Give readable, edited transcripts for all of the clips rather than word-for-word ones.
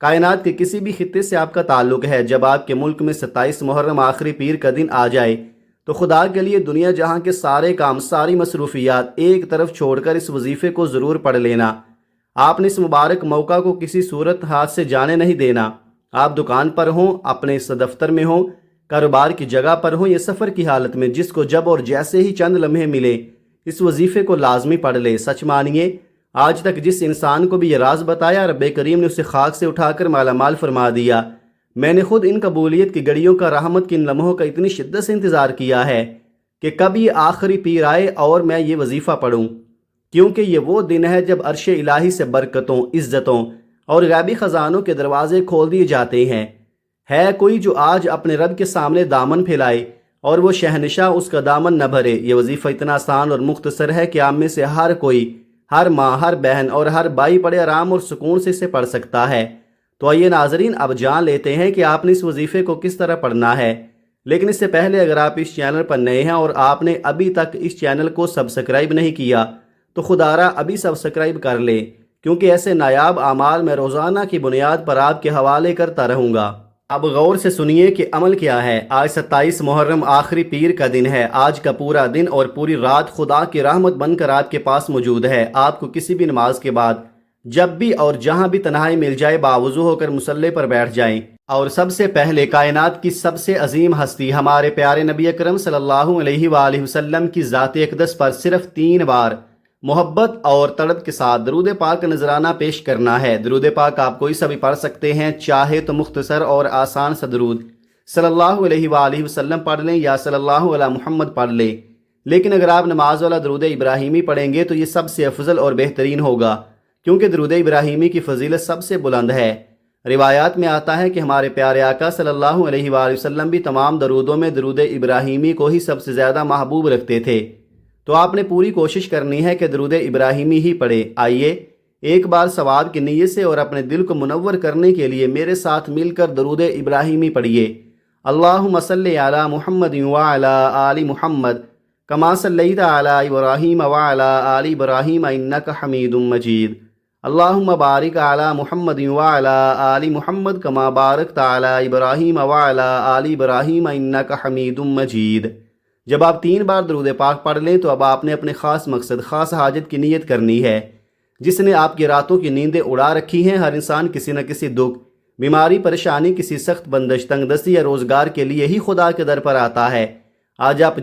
کائنات کے کسی بھی خطے سے آپ کا تعلق ہے، جب آپ کے ملک میں 27 محرم آخری پیر کا دن آ جائے تو خدا کے لیے دنیا جہاں کے سارے کام، ساری مصروفیات ایک طرف چھوڑ کر اس وظیفے کو ضرور پڑھ لینا۔ آپ نے اس مبارک موقع کو کسی صورت ہاتھ سے جانے نہیں دینا۔ آپ دکان پر ہوں، اپنے اس دفتر میں ہوں، کاروبار کی جگہ پر ہوں یا سفر کی حالت میں، جس کو جب اور جیسے ہی چند لمحے ملے اس وظیفے کو لازمی پڑھ لے۔ سچ مانیے، آج تک جس انسان کو بھی یہ راز بتایا، رب کریم نے اسے خاک سے اٹھا کر مالا مال فرما دیا۔ میں نے خود ان قبولیت کی گھڑیوں کا، رحمت کی ان لمحوں کا اتنی شدت سے انتظار کیا ہے کہ کب یہ آخری پیر آئے اور میں یہ وظیفہ پڑھوں، کیونکہ یہ وہ دن ہے جب عرش الہی سے برکتوں، عزتوں اور غیبی خزانوں کے دروازے کھول دیے جاتے ہیں۔ ہے کوئی جو آج اپنے رب کے سامنے دامن پھیلائے اور وہ شہنشاہ اس کا دامن نہ بھرے؟ یہ وظیفہ اتنا آسان اور مختصر ہے کہ آپ میں سے ہر کوئی، ہر ماں، ہر بہن اور ہر بھائی بڑے آرام اور سکون سے اسے پڑھ سکتا ہے۔ تو آئیے ناظرین، اب جان لیتے ہیں کہ آپ نے اس وظیفے کو کس طرح پڑھنا ہے۔ لیکن اس سے پہلے اگر آپ اس چینل پر نئے ہیں اور آپ نے ابھی تک اس چینل کو سبسکرائب نہیں کیا تو خدارہ ابھی سبسکرائب کر لیں، کیونکہ ایسے نایاب اعمال میں روزانہ کی بنیاد پر آپ کے حوالے کرتا رہوں گا۔ اب غور سے سنیے کہ عمل کیا ہے۔ آج 27 محرم آخری پیر کا دن ہے۔ آج کا پورا دن اور پوری رات خدا کی رحمت بن کر آپ کے پاس موجود ہے۔ آپ کو کسی بھی نماز کے بعد جب بھی اور جہاں بھی تنہائی مل جائے، باوضو ہو کر مصلی پر بیٹھ جائیں اور سب سے پہلے کائنات کی سب سے عظیم ہستی ہمارے پیارے نبی اکرم صلی اللہ علیہ وآلہ وسلم کی ذات اقدس پر صرف 3 بار محبت اور طلب کے ساتھ درود پاک کا نذرانہ پیش کرنا ہے۔ درود پاک آپ کوئی سا بھی پڑھ سکتے ہیں، چاہے تو مختصر اور آسان سا درود صلی اللہ علیہ وآلہ وسلم پڑھ لیں یا صلی اللہ علی محمد پڑھ لیں، لیکن اگر آپ نماز والا درود ابراہیمی پڑھیں گے تو یہ سب سے افضل اور بہترین ہوگا، کیونکہ درود ابراہیمی کی فضیلت سب سے بلند ہے۔ روایات میں آتا ہے کہ ہمارے پیارے آقا صلی اللہ علیہ وآلہ وسلم بھی تمام درودوں میں درود ابراہیمی کو ہی سب سے زیادہ محبوب رکھتے تھے، تو آپ نے پوری کوشش کرنی ہے کہ درود ابراہیمی ہی پڑھے۔ آئیے ایک بار ثواب کی نیت سے اور اپنے دل کو منور کرنے کے لیے میرے ساتھ مل کر درود ابراہیمی پڑھیے۔ اللہم صلی علی محمد وعلی آل محمد کما صلیت علی ابراہیم وعلی آل ابراہیم انک حمید مجید۔ اللہم بارک علی محمد وعلی آل محمد کما بارکت علی ابراہیم وعلی آل ابراہیم انک حمید مجید۔ جب آپ 3 بار درود پاک پڑھ لیں تو اب آپ نے اپنے خاص مقصد، خاص حاجت کی نیت کرنی ہے، جس نے آپ کی راتوں کی نیندیں اڑا رکھی ہیں۔ ہر انسان کسی نہ کسی دکھ، بیماری، پریشانی، کسی سخت بندش، تنگ دستی یا روزگار کے لیے ہی خدا کے در پر آتا ہے۔ آج آپ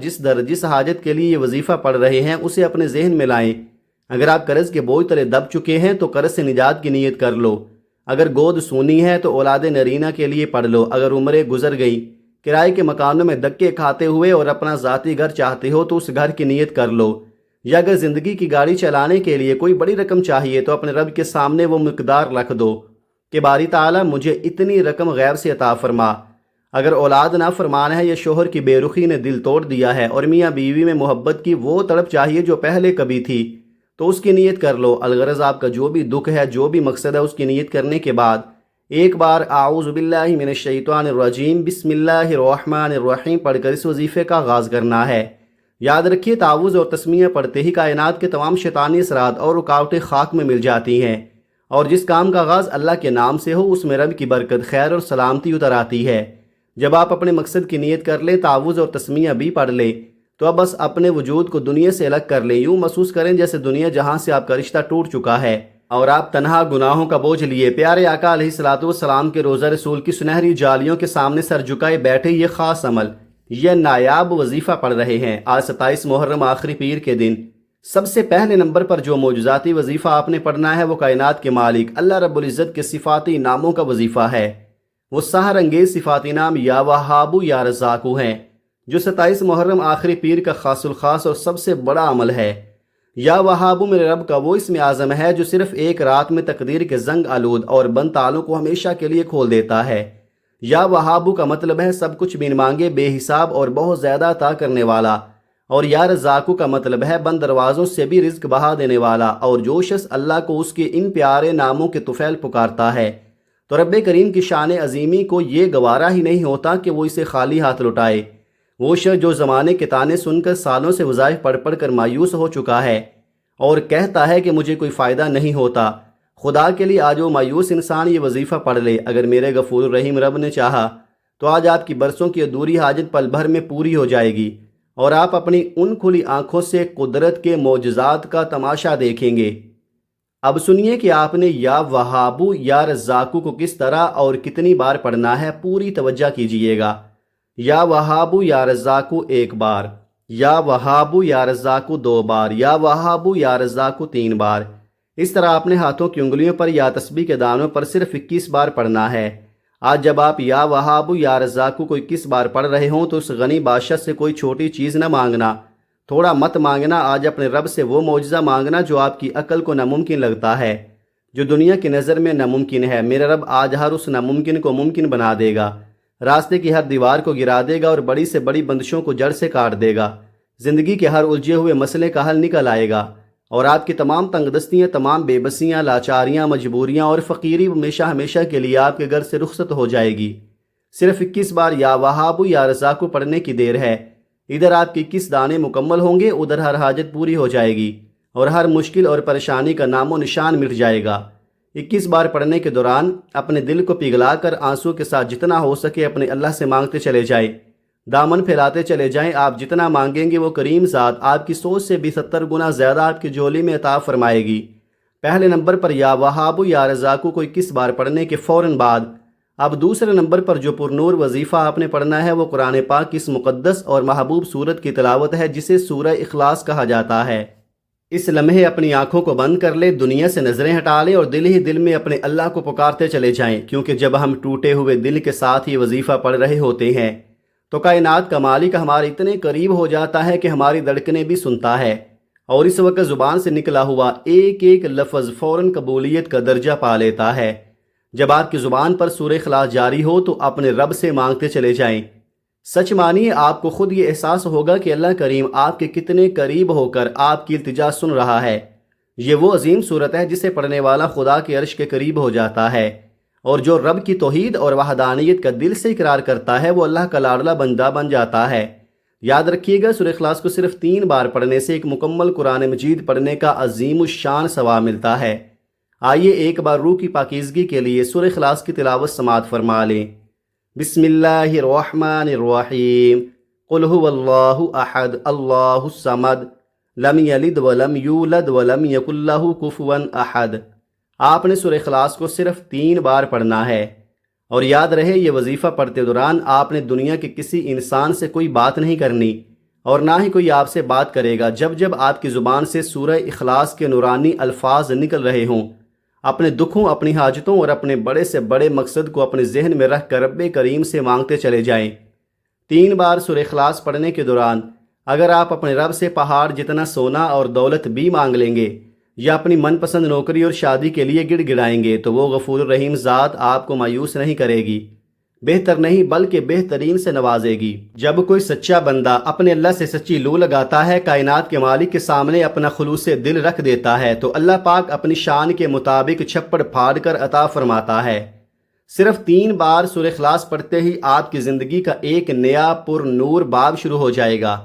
جس حاجت کے لیے یہ وظیفہ پڑھ رہے ہیں اسے اپنے ذہن میں لائیں۔ اگر آپ قرض کے بوجھ تلے دب چکے ہیں تو قرض سے نجات کی نیت کر لو۔ اگر گود سونی ہے تو اولاد نرینہ کے لیے پڑھ لو۔ اگر عمریں گزر گئی، کرائے کے مکانوں میں دھکے کھاتے ہوئے اور اپنا ذاتی گھر چاہتے ہو تو اس گھر کی نیت کر لو۔ یا اگر زندگی کی گاڑی چلانے کے لیے کوئی بڑی رقم چاہیے تو اپنے رب کے سامنے وہ مقدار رکھ دو کہ باری تعالیٰ مجھے اتنی رقم غیب سے عطا فرما۔ اگر اولاد نافرمان ہے یا شوہر کی بے رخی نے دل توڑ دیا ہے اور میاں بیوی میں محبت کی وہ تڑپ چاہیے جو پہلے کبھی تھی تو اس کی نیت کر لو۔ الغرض آپ کا جو بھی دکھ ہے، جو بھی مقصد ہے، اس کی نیت کرنے کے بعد ایک بار اعوذ باللہ من الشیطان الرجیم بسم اللہ الرحمن الرحیم پڑھ کر اس وظیفے کا آغاز کرنا ہے۔ یاد رکھیے، تعوذ اور تسمیہ پڑھتے ہی کائنات کے تمام شیطانی اثرات اور رکاوٹیں خاک میں مل جاتی ہیں، اور جس کام کا آغاز اللہ کے نام سے ہو اس میں رب کی برکت، خیر اور سلامتی اتر آتی ہے۔ جب آپ اپنے مقصد کی نیت کر لیں، تعوذ اور تسمیہ بھی پڑھ لیں، تو اب بس اپنے وجود کو دنیا سے الگ کر لیں۔ یوں محسوس کریں جیسے دنیا جہاں سے آپ کا رشتہ ٹوٹ چکا ہے اور آپ تنہا گناہوں کا بوجھ لیے پیارے آقا علیہ الصلوۃ والسلام کے روضہ رسول کی سنہری جالیوں کے سامنے سر جھکائے بیٹھے یہ خاص عمل، یہ نایاب وظیفہ پڑھ رہے ہیں۔ آج 27 محرم آخری پیر کے دن سب سے پہلے نمبر پر جو معجزاتی وظیفہ آپ نے پڑھنا ہے وہ کائنات کے مالک اللہ رب العزت کے صفاتی ناموں کا وظیفہ ہے۔ وہ سحر انگیز صفاتی نام یا وہابو یا رزاقو ہیں، جو 27 محرم آخری پیر کا خاص الخاص اور سب سے بڑا عمل ہے۔ یا وہابو میرے رب کا وہ اسم اعظم ہے جو صرف ایک رات میں تقدیر کے زنگ آلود اور بند تالوں کو ہمیشہ کے لیے کھول دیتا ہے۔ یا وہابو کا مطلب ہے سب کچھ بن مانگے بے حساب اور بہت زیادہ عطا کرنے والا، اور یا رزاقو کا مطلب ہے بند دروازوں سے بھی رزق بہا دینے والا، اور جو شخص اللہ کو اس کے ان پیارے ناموں کے طفیل پکارتا ہے تو رب کریم کی شان عظیمی کو یہ گوارا ہی نہیں ہوتا کہ وہ اسے خالی ہاتھ لٹائے۔ وہ شخص جو زمانے کے تانے سن کر سالوں سے وظائف پڑھ پڑھ کر مایوس ہو چکا ہے اور کہتا ہے کہ مجھے کوئی فائدہ نہیں ہوتا، خدا کے لیے آج وہ مایوس انسان یہ وظیفہ پڑھ لے، اگر میرے غفور الرحیم رب نے چاہا تو آج آپ کی برسوں کی ادھوری حاجت پل بھر میں پوری ہو جائے گی، اور آپ اپنی ان کھلی آنکھوں سے قدرت کے معجزات کا تماشا دیکھیں گے۔ اب سنیے کہ آپ نے یا وہابو یا رزاقو کو کس طرح اور کتنی بار پڑھنا ہے، پوری توجہ کیجئے گا۔ یا وہابو یا رزاقو 1 بار، یا وہابو یا رزاقو 2 بار، یا وہابو یا رزاقو 3 بار۔ اس طرح اپنے ہاتھوں کی انگلیوں پر یا تسبیح کے دانوں پر صرف 21 بار پڑھنا ہے۔ آج جب آپ یا وہابو یا رزاقو کو 21 بار پڑھ رہے ہوں تو اس غنی بادشاہ سے کوئی چھوٹی چیز نہ مانگنا، تھوڑا مت مانگنا، آج اپنے رب سے وہ معجزہ مانگنا جو آپ کی عقل کو ناممکن لگتا ہے، جو دنیا کی نظر میں ناممکن ہے۔ میرا رب آج ہر اس ناممکن کو ممکن بنا دے گا، راستے کی ہر دیوار کو گرا دے گا اور بڑی سے بڑی بندشوں کو جڑ سے کاٹ دے گا، زندگی کے ہر الجھے ہوئے مسئلے کا حل نکل آئے گا، اور آپ کی تمام تنگ دستیاں، تمام بے بسیاں، لاچاریاں، مجبوریاں اور فقیری ہمیشہ ہمیشہ کے لیے آپ کے گھر سے رخصت ہو جائے گی۔ صرف 21 بار یا وہابو یا رزاقو پڑھنے کی دیر ہے۔ ادھر آپ کی 21 دانے مکمل ہوں گے، ادھر ہر حاجت پوری ہو جائے گی اور ہر مشکل اور پریشانی کا نام و نشان مٹ جائے گا۔ 21 بار پڑھنے کے دوران اپنے دل کو پگھلا کر آنسو کے ساتھ جتنا ہو سکے اپنے اللہ سے مانگتے چلے جائیں، دامن پھیلاتے چلے جائیں۔ آپ جتنا مانگیں گے وہ کریم ذات آپ کی سوچ سے بھی 70 گنا زیادہ آپ کی جھولی میں عطا فرمائے گی۔ پہلے نمبر پر یا وہابو یا رزاقو کو 21 بار پڑھنے کے فوراً بعد اب دوسرے نمبر پر جو پرنور وظیفہ آپ نے پڑھنا ہے وہ قرآن پاک کی اس مقدس اور محبوب سورت کی تلاوت ہے جسے سورہ اخلاص کہا جاتا ہے۔ اس لمحے اپنی آنکھوں کو بند کر لے، دنیا سے نظریں ہٹا لے اور دل ہی دل میں اپنے اللہ کو پکارتے چلے جائیں، کیونکہ جب ہم ٹوٹے ہوئے دل کے ساتھ یہ وظیفہ پڑھ رہے ہوتے ہیں تو کائنات کا مالک ہمارے اتنے قریب ہو جاتا ہے کہ ہماری دھڑکنیں بھی سنتا ہے، اور اس وقت زبان سے نکلا ہوا ایک ایک لفظ فوراً قبولیت کا درجہ پا لیتا ہے۔ جب آپ کی زبان پر سورہ اخلاص جاری ہو تو اپنے رب سے مانگتے چلے جائیں۔ سچ مانیے آپ کو خود یہ احساس ہوگا کہ اللہ کریم آپ کے کتنے قریب ہو کر آپ کی التجا سن رہا ہے۔ یہ وہ عظیم صورت ہے جسے پڑھنے والا خدا کے عرش کے قریب ہو جاتا ہے، اور جو رب کی توحید اور وحدانیت کا دل سے اقرار کرتا ہے وہ اللہ کا لاڈلا بندہ بن جاتا ہے۔ یاد رکھیے گا، سورہ اخلاص کو صرف 3 بار پڑھنے سے ایک مکمل قرآن مجید پڑھنے کا عظیم الشان ثواب ملتا ہے۔ آئیے ایک بار روح کی پاکیزگی کے لیے سورہ اخلاص کی تلاوت سماعت فرما لیں۔ بسم اللہ الرحمن الرحیم، قل هو اللہ احد اللہ الصمد لم یلد ولم یولد ولم یکن لہ کفوا احد۔ آپ نے سورہ اخلاص کو صرف 3 بار پڑھنا ہے، اور یاد رہے یہ وظیفہ پڑھتے دوران آپ نے دنیا کے کسی انسان سے کوئی بات نہیں کرنی، اور نہ ہی کوئی آپ سے بات کرے گا۔ جب جب آپ کی زبان سے سورہ اخلاص کے نورانی الفاظ نکل رہے ہوں، اپنے دکھوں، اپنی حاجتوں اور اپنے بڑے سے بڑے مقصد کو اپنے ذہن میں رکھ کر رب کریم سے مانگتے چلے جائیں۔ 3 بار سورہ اخلاص پڑھنے کے دوران اگر آپ اپنے رب سے پہاڑ جتنا سونا اور دولت بھی مانگ لیں گے یا اپنی من پسند نوکری اور شادی کے لیے گڑ گڑائیں گے تو وہ غفور الرحیم ذات آپ کو مایوس نہیں کرے گی، بہتر نہیں بلکہ بہترین سے نوازے گی۔ جب کوئی سچا بندہ اپنے اللہ سے سچی لو لگاتا ہے، کائنات کے مالک کے سامنے اپنا خلوص دل رکھ دیتا ہے، تو اللہ پاک اپنی شان کے مطابق چھپڑ پھاڑ کر عطا فرماتا ہے۔ صرف 3 بار سورہ اخلاص پڑھتے ہی آپ کی زندگی کا ایک نیا پر نور باب شروع ہو جائے گا۔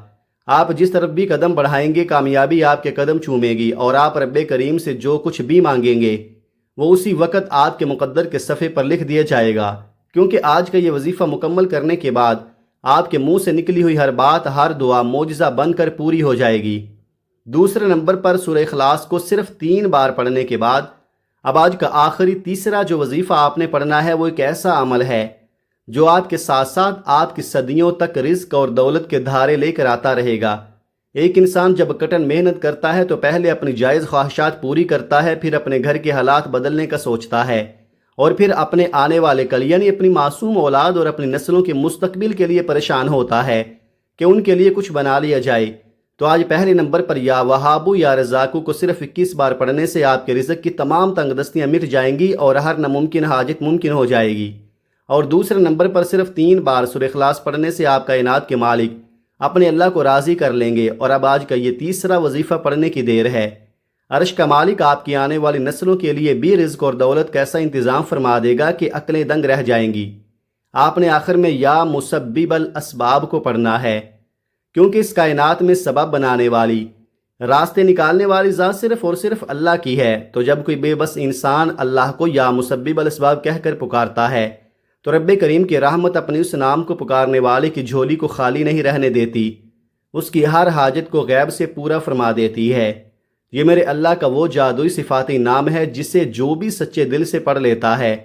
آپ جس طرف بھی قدم بڑھائیں گے کامیابی آپ کے قدم چومے گی، اور آپ رب کریم سے جو کچھ بھی مانگیں گے وہ اسی وقت آپ کے مقدر کے صفحے پر لکھ دیا جائے گا، کیونکہ آج کا یہ وظیفہ مکمل کرنے کے بعد آپ کے منہ سے نکلی ہوئی ہر بات، ہر دعا معجزہ بن کر پوری ہو جائے گی۔ دوسرے نمبر پر سورہ اخلاص کو صرف 3 بار پڑھنے کے بعد اب آج کا آخری تیسرا جو وظیفہ آپ نے پڑھنا ہے وہ ایک ایسا عمل ہے جو آپ کے ساتھ ساتھ آپ کی صدیوں تک رزق اور دولت کے دھارے لے کر آتا رہے گا۔ ایک انسان جب کٹن محنت کرتا ہے تو پہلے اپنی جائز خواہشات پوری کرتا ہے، پھر اپنے گھر کے حالات بدلنے کا سوچتا ہے، اور پھر اپنے آنے والے کل یعنی اپنی معصوم اولاد اور اپنی نسلوں کے مستقبل کے لیے پریشان ہوتا ہے کہ ان کے لیے کچھ بنا لیا جائے۔ تو آج پہلے نمبر پر یا وہابو یا رزاقو کو صرف 21 بار پڑھنے سے آپ کے رزق کی تمام تنگ دستیاں مٹ جائیں گی اور ہر ناممکن حاجت ممکن ہو جائے گی۔ اور دوسرے نمبر پر صرف 3 بار سورہ اخلاص پڑھنے سے آپ کائنات کے مالک اپنے اللہ کو راضی کر لیں گے۔ اور اب آج کا یہ تیسرا وظیفہ پڑھنے کی دیر ہے۔ عرش کا مالک آپ کی آنے والی نسلوں کے لیے بھی رزق اور دولت کا ایسا انتظام فرما دے گا کہ عقلیں دنگ رہ جائیں گی۔ آپ نے آخر میں یا مسبب الاسباب کو پڑھنا ہے، کیونکہ اس کائنات میں سبب بنانے والی راستے نکالنے والی ذات صرف اور صرف اللہ کی ہے۔ تو جب کوئی بے بس انسان اللہ کو یا مسبب الاسباب کہہ کر پکارتا ہے تو رب کریم کی رحمت اپنی اس نام کو پکارنے والے کی جھولی کو خالی نہیں رہنے دیتی، اس کی ہر حاجت کو غیب سے پورا فرما دیتی ہے۔ یہ میرے اللہ کا وہ جادوئی صفاتی نام ہے جسے جو بھی سچے دل سے پڑھ لیتا ہے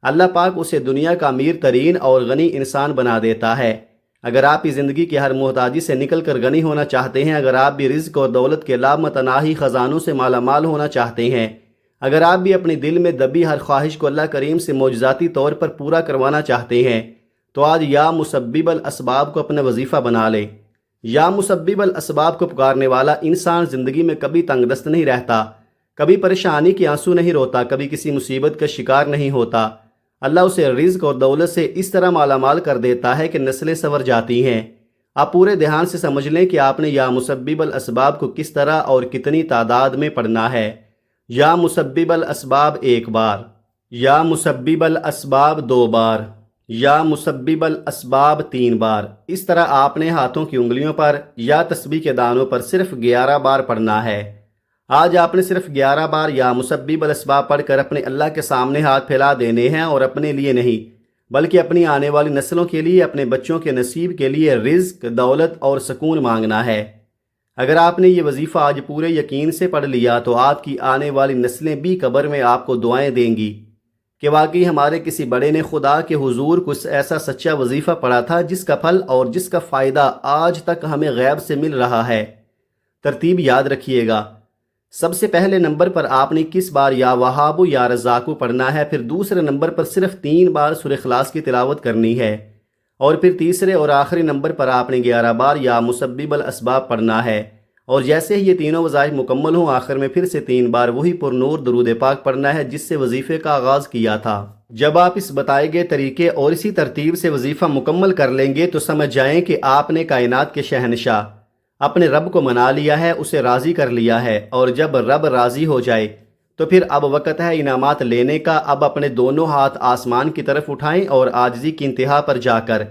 اللہ پاک اسے دنیا کا امیر ترین اور غنی انسان بنا دیتا ہے۔ اگر آپ کی زندگی کی ہر محتاجی سے نکل کر غنی ہونا چاہتے ہیں، اگر آپ بھی رزق اور دولت کے لامتناہی خزانوں سے مالا مال ہونا چاہتے ہیں، اگر آپ بھی اپنے دل میں دبی ہر خواہش کو اللہ کریم سے معجزاتی طور پر پورا کروانا چاہتے ہیں، تو آج یا مسبب الاسباب کو اپنا وظیفہ بنا لیں۔ یا مسبب الاسباب کو پکارنے والا انسان زندگی میں کبھی تنگ دست نہیں رہتا، کبھی پریشانی کے آنسو نہیں روتا، کبھی کسی مصیبت کا شکار نہیں ہوتا۔ اللہ اسے رزق اور دولت سے اس طرح مالا مال کر دیتا ہے کہ نسلیں سنور جاتی ہیں۔ آپ پورے دھیان سے سمجھ لیں کہ آپ نے یا مسبب الاسباب کو کس طرح اور کتنی تعداد میں پڑھنا ہے۔ یا مسبب الاسباب 1 بار، یا مسبب الاسباب 2 بار، یا مسبب الاسباب 3 بار۔ اس طرح آپ نے ہاتھوں کی انگلیوں پر یا تسبیح کے دانوں پر صرف 11 بار پڑھنا ہے۔ آج آپ نے صرف 11 بار یا مسبب الاسباب پڑھ کر اپنے اللہ کے سامنے ہاتھ پھیلا دینے ہیں، اور اپنے لیے نہیں بلکہ اپنی آنے والی نسلوں کے لیے، اپنے بچوں کے نصیب کے لیے رزق، دولت اور سکون مانگنا ہے۔ اگر آپ نے یہ وظیفہ آج پورے یقین سے پڑھ لیا تو آپ کی آنے والی نسلیں بھی قبر میں آپ کو دعائیں دیں گی کہ واقعی ہمارے کسی بڑے نے خدا کے حضور کچھ ایسا سچا وظیفہ پڑھا تھا جس کا پھل اور جس کا فائدہ آج تک ہمیں غیب سے مل رہا ہے۔ ترتیب یاد رکھیے گا، سب سے پہلے نمبر پر آپ نے کس بار یا وہاب یا رزاق پڑھنا ہے، پھر دوسرے نمبر پر صرف 3 بار سورہ اخلاص کی تلاوت کرنی ہے، اور پھر تیسرے اور آخری نمبر پر آپ نے 11 بار یا مسبب الاسباب پڑھنا ہے، اور جیسے ہی یہ تینوں وظائف مکمل ہوں آخر میں پھر سے 3 بار وہی پر نور درود پاک پڑھنا ہے جس سے وظیفے کا آغاز کیا تھا۔ جب آپ اس بتائے گئے طریقے اور اسی ترتیب سے وظیفہ مکمل کر لیں گے تو سمجھ جائیں کہ آپ نے کائنات کے شہنشاہ اپنے رب کو منا لیا ہے، اسے راضی کر لیا ہے، اور جب رب راضی ہو جائے تو پھر اب وقت ہے انعامات لینے کا۔ اب اپنے دونوں ہاتھ آسمان کی طرف اٹھائیں اور عاجزی کی انتہا پر جا کر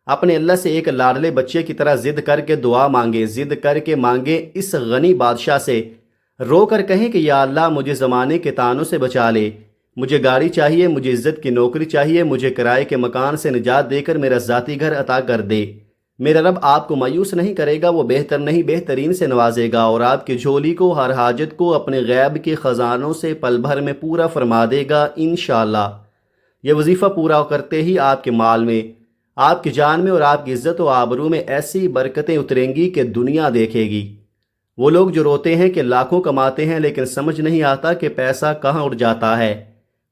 اپنے اللہ سے ایک لاڈلے بچے کی طرح ضد کر کے دعا مانگے، ضد کر کے مانگے اس غنی بادشاہ سے، رو کر کہیں کہ یا اللہ مجھے زمانے کے تانوں سے بچا لے، مجھے گاڑی چاہیے، مجھے عزت کی نوکری چاہیے، مجھے کرائے کے مکان سے نجات دے کر میرا ذاتی گھر عطا کر دے۔ میرا رب آپ کو مایوس نہیں کرے گا، وہ بہتر نہیں بہترین سے نوازے گا، اور آپ کی جھولی کو، ہر حاجت کو اپنے غیب کے خزانوں سے پل بھر میں پورا فرما دے گا انشاءاللہ۔ یہ وظیفہ پورا کرتے ہی آپ کے مال میں، آپ کی جان میں اور آپ کی عزت و آبرو میں ایسی برکتیں اتریں گی کہ دنیا دیکھے گی۔ وہ لوگ جو روتے ہیں کہ لاکھوں کماتے ہیں لیکن سمجھ نہیں آتا کہ پیسہ کہاں اڑ جاتا ہے،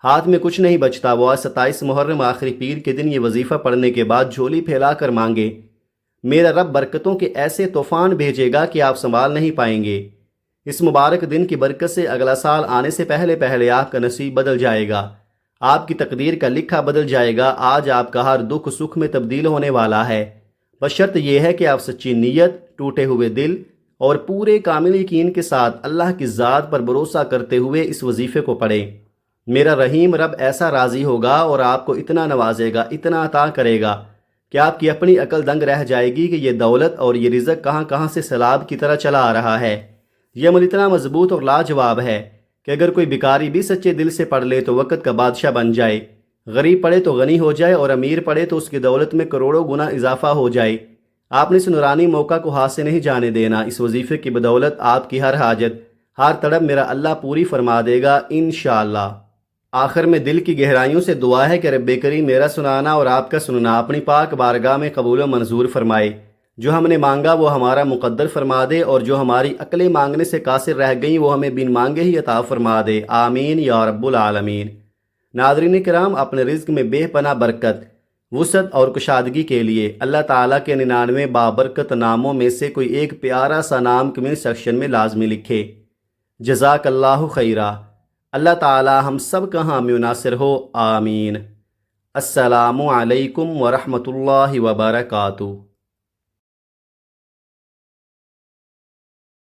ہاتھ میں کچھ نہیں بچتا، وہ آج 27 محرم آخری پیر کے دن یہ وظیفہ پڑھنے کے بعد جھولی پھیلا کر مانگے، میرا رب برکتوں کے ایسے طوفان بھیجے گا کہ آپ سنبھال نہیں پائیں گے۔ اس مبارک دن کی برکت سے اگلا سال آنے سے پہلے پہلے آپ کا نصیب بدل جائے گا، آپ کی تقدیر کا لکھا بدل جائے گا۔ آج آپ کا ہر دکھ سکھ میں تبدیل ہونے والا ہے، بس شرط یہ ہے کہ آپ سچی نیت، ٹوٹے ہوئے دل اور پورے کامل یقین کے ساتھ اللہ کی ذات پر بھروسہ کرتے ہوئے اس وظیفے کو پڑھیں۔ میرا رحیم رب ایسا راضی ہوگا اور آپ کو اتنا نوازے گا، اتنا عطا کرے گا کہ آپ کی اپنی عقل دنگ رہ جائے گی کہ یہ دولت اور یہ رزق کہاں کہاں سے سیلاب کی طرح چلا آ رہا ہے۔ یہ عمل اتنا مضبوط اور لاجواب ہے کہ اگر کوئی بیکاری بھی سچے دل سے پڑھ لے تو وقت کا بادشاہ بن جائے، غریب پڑھے تو غنی ہو جائے، اور امیر پڑھے تو اس کی دولت میں کروڑوں گنا اضافہ ہو جائے۔ آپ نے اس نورانی موقع کو ہاتھ سے نہیں جانے دینا۔ اس وظیفے کی بدولت آپ کی ہر حاجت، ہر طلب میرا اللہ پوری فرما دے گا انشاءاللہ۔ آخر میں دل کی گہرائیوں سے دعا ہے کہ رب کریم میرا سنانا اور آپ کا سننا اپنی پاک بارگاہ میں قبول و منظور فرمائے۔ جو ہم نے مانگا وہ ہمارا مقدر فرما دے، اور جو ہماری عقلیں مانگنے سے قاصر رہ گئیں وہ ہمیں بن مانگے ہی عطا فرما دے، آمین یا رب العالمین۔ ناظرین کرام، اپنے رزق میں بے پناہ برکت، وسعت اور کشادگی کے لیے اللہ تعالیٰ کے 99 بابرکت ناموں میں سے کوئی ایک پیارا سا نام کمنٹ سیکشن میں لازمی لکھے۔ جزاک اللہ خیرہ۔ اللہ تعالیٰ ہم سب کا حامی و ناصر ہو، آمین۔ السلام علیکم ورحمۃ اللہ وبرکاتہ۔